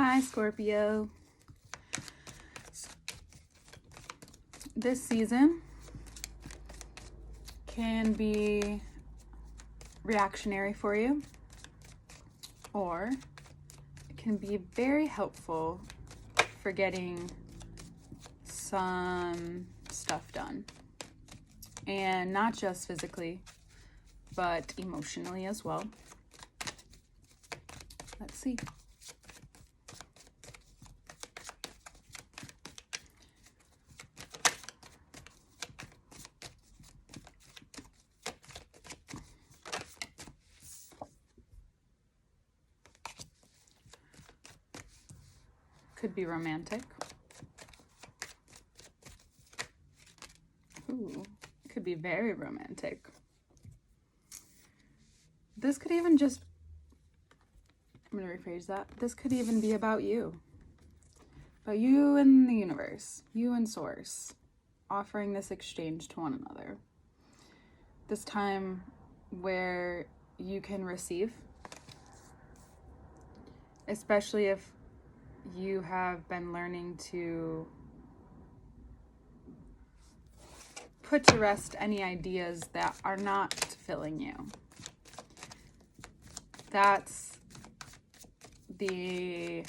Hi, Scorpio. This season can be reactionary for you, or it can be very helpful for getting some stuff done. And not just physically, but emotionally as well. Let's see. Could be romantic. Ooh, could be very romantic. This could even just, I'm going to rephrase that. This could even be about you. About you and the universe, you and source, offering this exchange to one another. This time where you can receive, especially if you have been learning to put to rest any ideas that are not filling you. That's the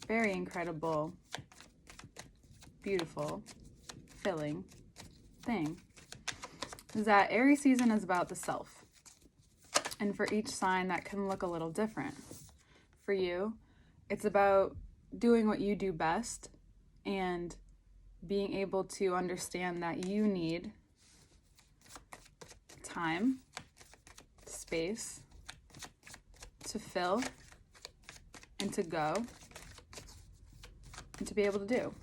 very incredible, beautiful, filling thing. Is that Aries season is about the self. And for each sign, that can look a little different. For you, it's about doing what you do best and being able to understand that you need time, space to fill and to go and to be able to do.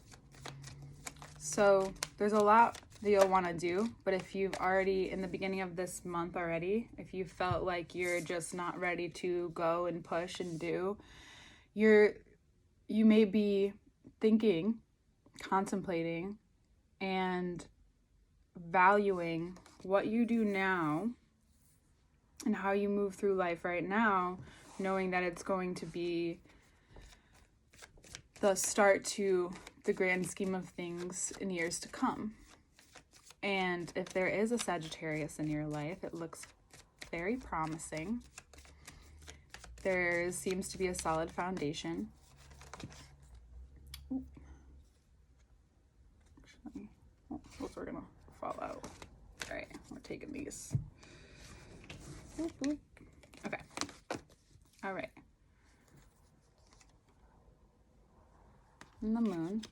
So there's a lot that you'll want to do, but if you've already, in the beginning of this month already, if you felt like you're just not ready to go and push and do, you may be thinking, contemplating, and valuing what you do now and how you move through life right now, knowing that it's going to be the start to the grand scheme of things in years to come. And if there is a Sagittarius in your life, it looks very promising. There seems to be a solid foundation. Actually, those are gonna fall out. All right, we're taking these. Okay. All right. And the moon.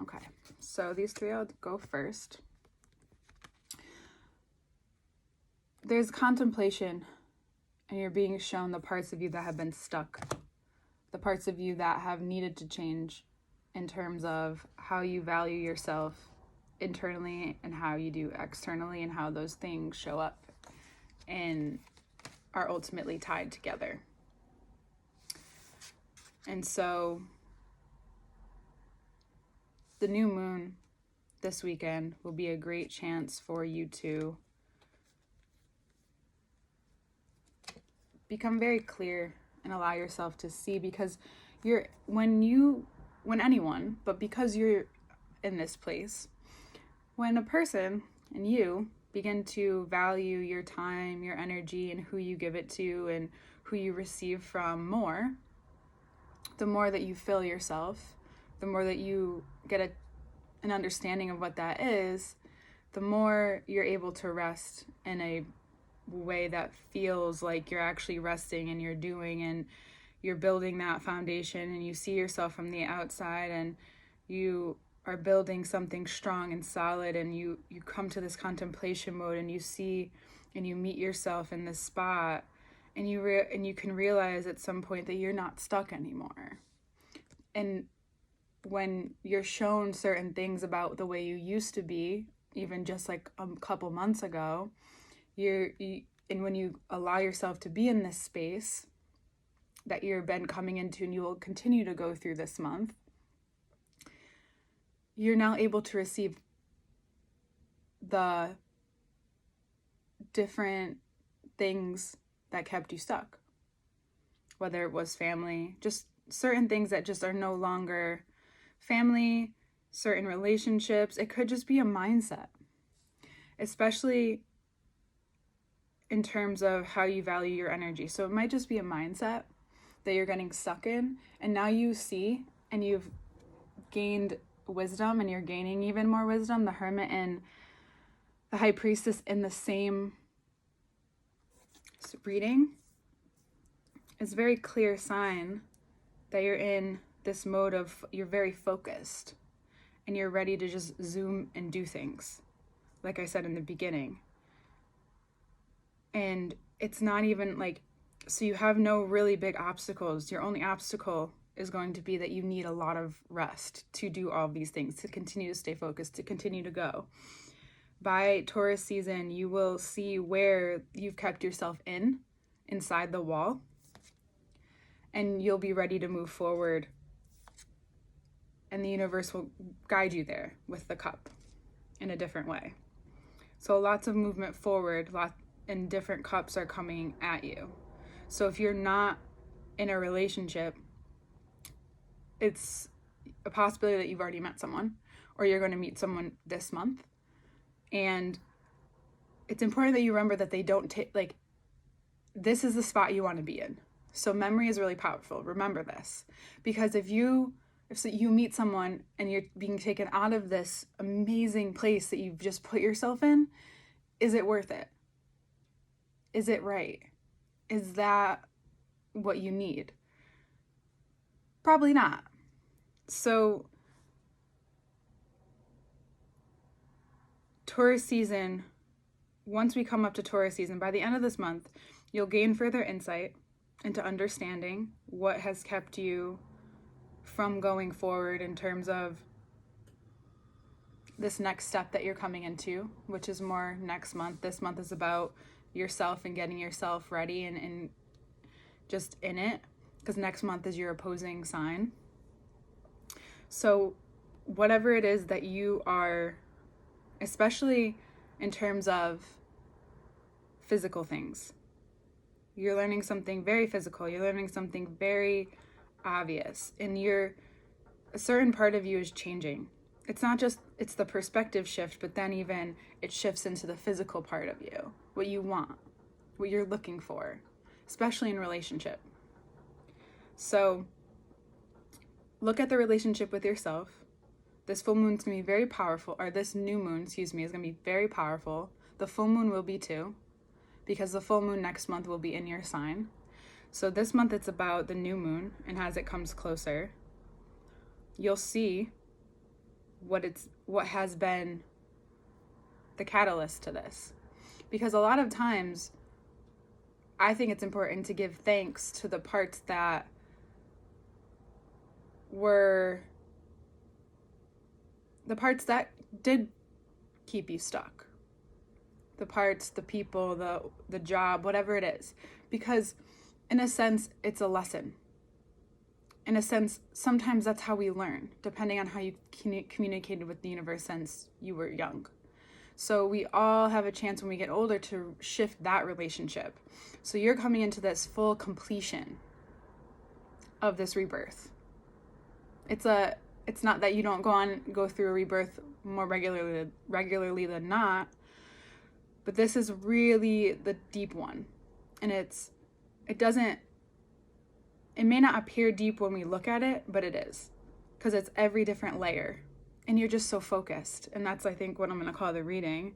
Okay, so these three I'll go first. There's contemplation, and you're being shown the parts of you that have been stuck, the parts of you that have needed to change in terms of how you value yourself internally and how you do externally, and how those things show up and are ultimately tied together. And so the new moon this weekend will be a great chance for you to become very clear and allow yourself to see, because when anyone, but because you're in this place, when a person and you begin to value your time, your energy, and who you give it to and who you receive from more, the more that you fill yourself, the more that you get an understanding of what that is, the more you're able to rest in a way that feels like you're actually resting and you're doing, and you're building that foundation, and you see yourself from the outside, and you are building something strong and solid, and you come to this contemplation mode, and you see and you meet yourself in this spot, and you can realize at some point that you're not stuck anymore. And when you're shown certain things about the way you used to be, even just like a couple months ago, and when you allow yourself to be in this space that you've been coming into, and you will continue to go through this month, you're now able to receive the different things that kept you stuck. whether it was family, just certain things that just are no longer family, certain relationships. It could just be a mindset, especially in terms of how you value your energy. So it might just be a mindset that you're getting stuck in, and now you see and you've gained wisdom, and you're gaining even more wisdom. The Hermit and the High Priestess in the same reading is a very clear sign that you're in this mode of, you're very focused and you're ready to just zoom and do things, like I said in the beginning. And it's not even like, so you have no really big obstacles. Your only obstacle is going to be that you need a lot of rest to do all of these things, to continue to stay focused, to continue to go. By Taurus season, you will see where you've kept yourself inside the wall, and you'll be ready to move forward, and the universe will guide you there with the cup in a different way. So lots of movement forward, and different cups are coming at you. So if you're not in a relationship, it's a possibility that you've already met someone, or you're going to meet someone this month. And it's important that you remember that they don't take, like, this is the spot you want to be in. So memory is really powerful. Remember this, because if you meet someone and you're being taken out of this amazing place that you've just put yourself in, is it worth it? Is it right? Is that what you need? Probably not. So Taurus season, once we come up to Taurus season, by the end of this month, you'll gain further insight into understanding what has kept you from going forward in terms of this next step that you're coming into, which is more next month. This month is about yourself and getting yourself ready and just in it, because next month is your opposing sign. So whatever it is that you are, especially in terms of physical things, you're learning something very physical, you're learning something very obvious, and a certain part of you is changing. It's not just, it's the perspective shift, but then even it shifts into the physical part of you, what you want, what you're looking for, especially in relationship. So look at the relationship with yourself. This full moon is going to be very powerful, or this new moon, is going to be very powerful. The full moon will be too, because the full moon next month will be in your sign. So this month it's about the new moon, and as it comes closer, you'll see what has been the catalyst to this. Because a lot of times, I think it's important to give thanks to the parts that were the parts that did keep you stuck. The parts, the people, the job, whatever it is. Because in a sense, it's a lesson. In a sense, sometimes that's how we learn, depending on how you communicated with the universe since you were young. So we all have a chance when we get older to shift that relationship. So you're coming into this full completion of this rebirth. It's not that you don't go through a rebirth more regularly than not, but this is really the deep one. And it may not appear deep when we look at it, but it is, because it's every different layer, and you're just so focused. And that's, I think, what I'm going to call the reading,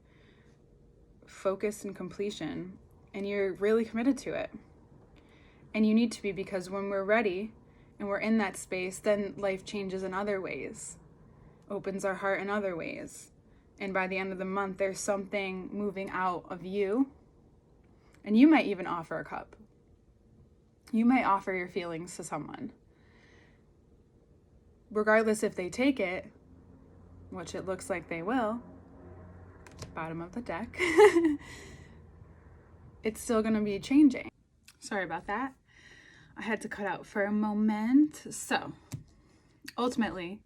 focus and completion. And you're really committed to it, and you need to be, because when we're ready and we're in that space, then life changes in other ways, opens our heart in other ways. And by the end of the month, there's something moving out of you, and you might even offer a cup. You might offer your feelings to someone. Regardless if they take it, which it looks like they will, bottom of the deck, it's still going to be changing. Sorry about that. I had to cut out for a moment. So, ultimately,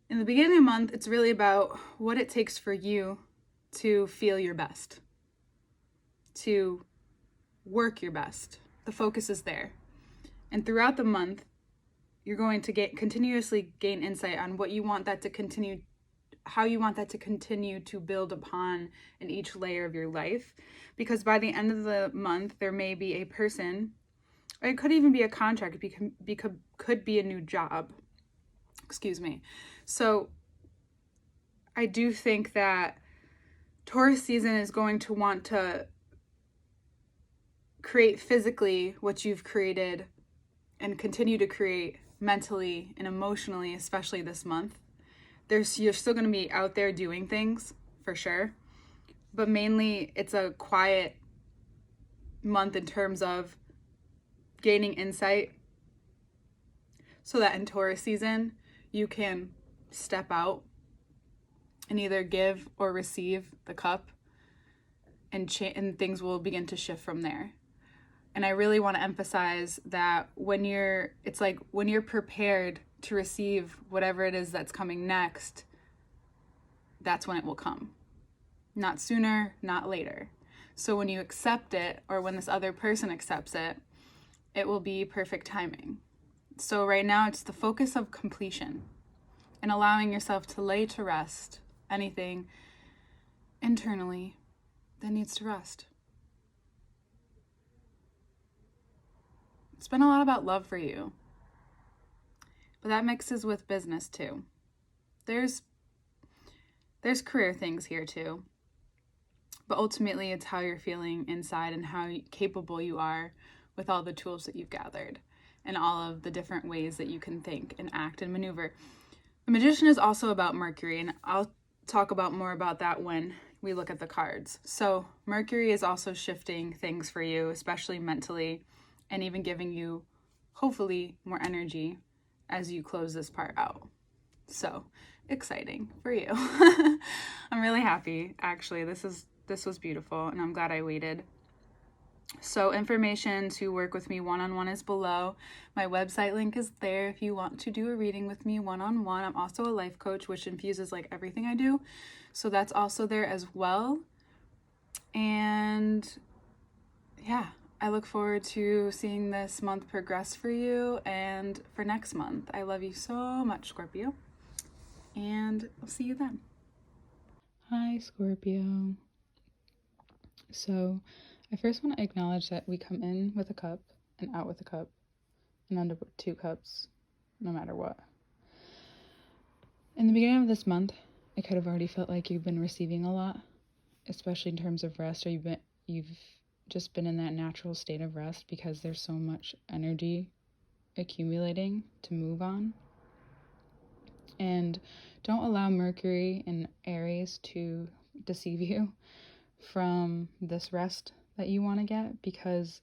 in the beginning of the month, it's really about what it takes for you to feel your best, to work your best. The focus is there. And throughout the month, you're going to continuously gain insight on what you want that to continue, how you want that to continue to build upon in each layer of your life. Because by the end of the month, there may be a person, or it could even be a contract, it could be a new job. Excuse me. So I do think that Taurus season is going to want to create physically what you've created and continue to create mentally and emotionally, especially this month. You're still going to be out there doing things for sure, but mainly it's a quiet month in terms of gaining insight so that in Taurus season you can step out and either give or receive the cup, and things will begin to shift from there. And I really want to emphasize that when you're prepared to receive whatever it is that's coming next, that's when it will come. Not sooner, not later. So when you accept it, or when this other person accepts it, it will be perfect timing. So right now it's the focus of completion and allowing yourself to lay to rest anything internally that needs to rest. It's been a lot about love for you, but that mixes with business too. There's career things here too, but ultimately it's how you're feeling inside and how capable you are with all the tools that you've gathered and all of the different ways that you can think and act and maneuver. The Magician is also about Mercury, and I'll talk about more about that when we look at the cards. So Mercury is also shifting things for you, especially mentally, and even giving you, hopefully, more energy as you close this part out. So exciting for you. I'm really happy, actually. This was beautiful, and I'm glad I waited. So information to work with me one-on-one is below. My website link is there if you want to do a reading with me one-on-one. I'm also a life coach, which infuses like everything I do. So that's also there as well. And yeah, I look forward to seeing this month progress for you and for next month. I love you so much, Scorpio. And I'll see you then. Hi, Scorpio. So I first want to acknowledge that we come in with a cup and out with a cup and end up with 2 cups, no matter what. In the beginning of this month, it could have already felt like you've been receiving a lot, especially in terms of rest, or you've just been in that natural state of rest because there's so much energy accumulating to move on. And don't allow Mercury and Aries to deceive you from this rest that you want to get, because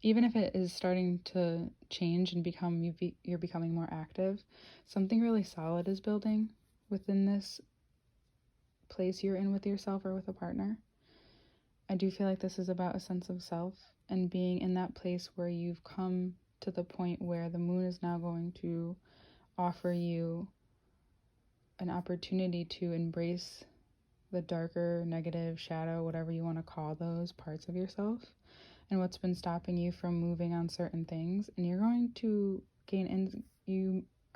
even if it is starting to change and you're becoming more active, something really solid is building within this place you're in with yourself or with a partner. I do feel like this is about a sense of self and being in that place where you've come to the point where the moon is now going to offer you an opportunity to embrace the darker, negative, shadow, whatever you want to call those parts of yourself, and what's been stopping you from moving on certain things. And you are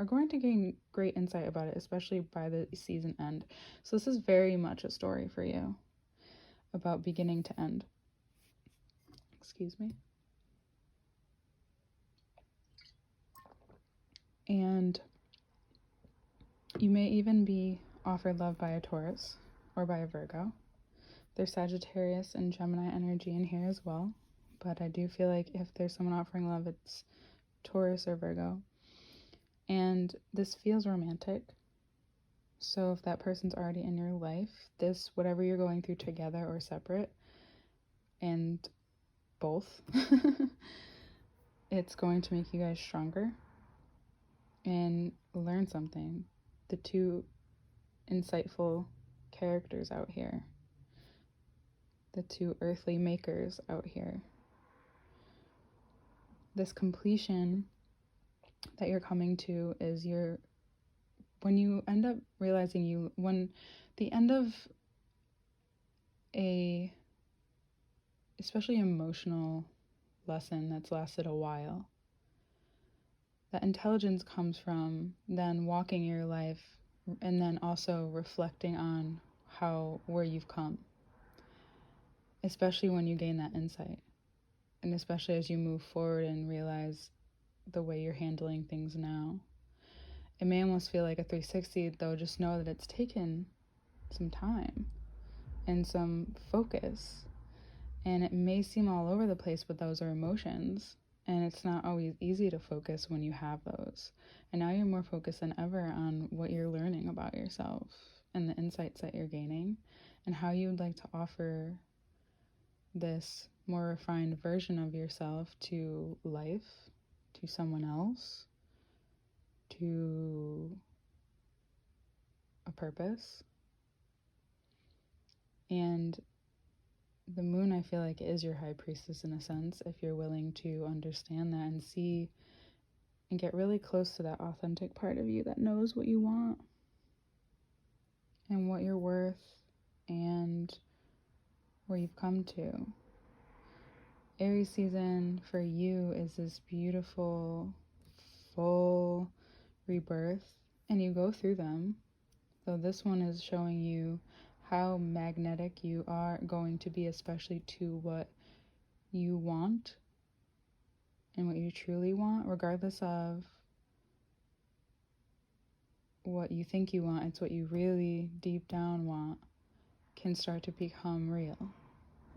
going to gain great insight about it, especially by the season end. So this is very much a story for you about beginning to end. Excuse me. And you may even be offered love by a Taurus or by a Virgo. There's Sagittarius and Gemini energy in here as well, but I do feel like if there's someone offering love, it's Taurus or Virgo. And this feels romantic. So if that person's already in your life, whatever you're going through together or separate, and both, it's going to make you guys stronger and learn something. The 2 insightful characters out here, the 2 earthly makers out here. This completion that you're coming to is when you end up realizing when the end of a especially emotional lesson that's lasted a while, That intelligence comes from then walking your life and then also reflecting on where you've come, especially when you gain that insight, and especially as you move forward and realize the way you're handling things now. It may almost feel like a 360, though. Just know that it's taken some time and some focus, and it may seem all over the place, but those are emotions, and it's not always easy to focus when you have those. And now you're more focused than ever on what you're learning about yourself and the insights that you're gaining, and how you would like to offer this more refined version of yourself to life, to someone else, to a purpose. And the moon, I feel like, is your high priestess in a sense, if you're willing to understand that and see and get really close to that authentic part of you that knows what you want and what you're worth and where you've come to. Aries season for you is this beautiful, full rebirth, and you go through them. So this one is showing you how magnetic you are going to be, especially to what you want and what you truly want, regardless of what you think you want. It's what you really deep down want can start to become real,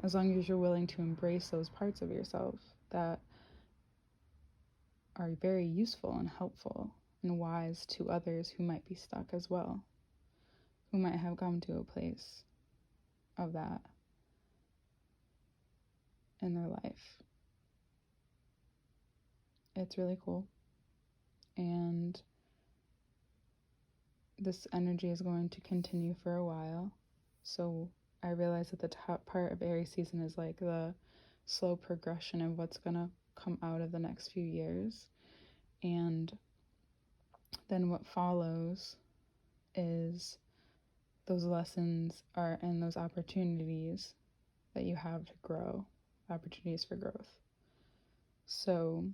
as long as you're willing to embrace those parts of yourself that are very useful and helpful and wise to others who might be stuck as well, who might have come to a place of that in their life. It's really cool. And this energy is going to continue for a while. So I realize that the top part of Aries season is like the slow progression of what's going to come out of the next few years. And then what follows is those lessons are and those opportunities that you have to grow, opportunities for growth. So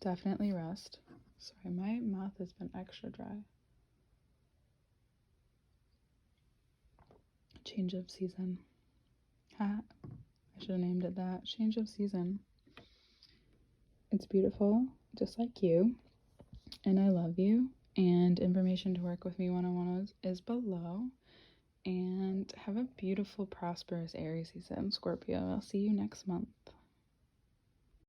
definitely rest. Sorry, my mouth has been extra dry. Change of season. I should have named it that. Change of season. It's beautiful, just like you. And I love you. And information to work with me one-on-one is below. And have a beautiful, prosperous Aries season, Scorpio. I'll see you next month.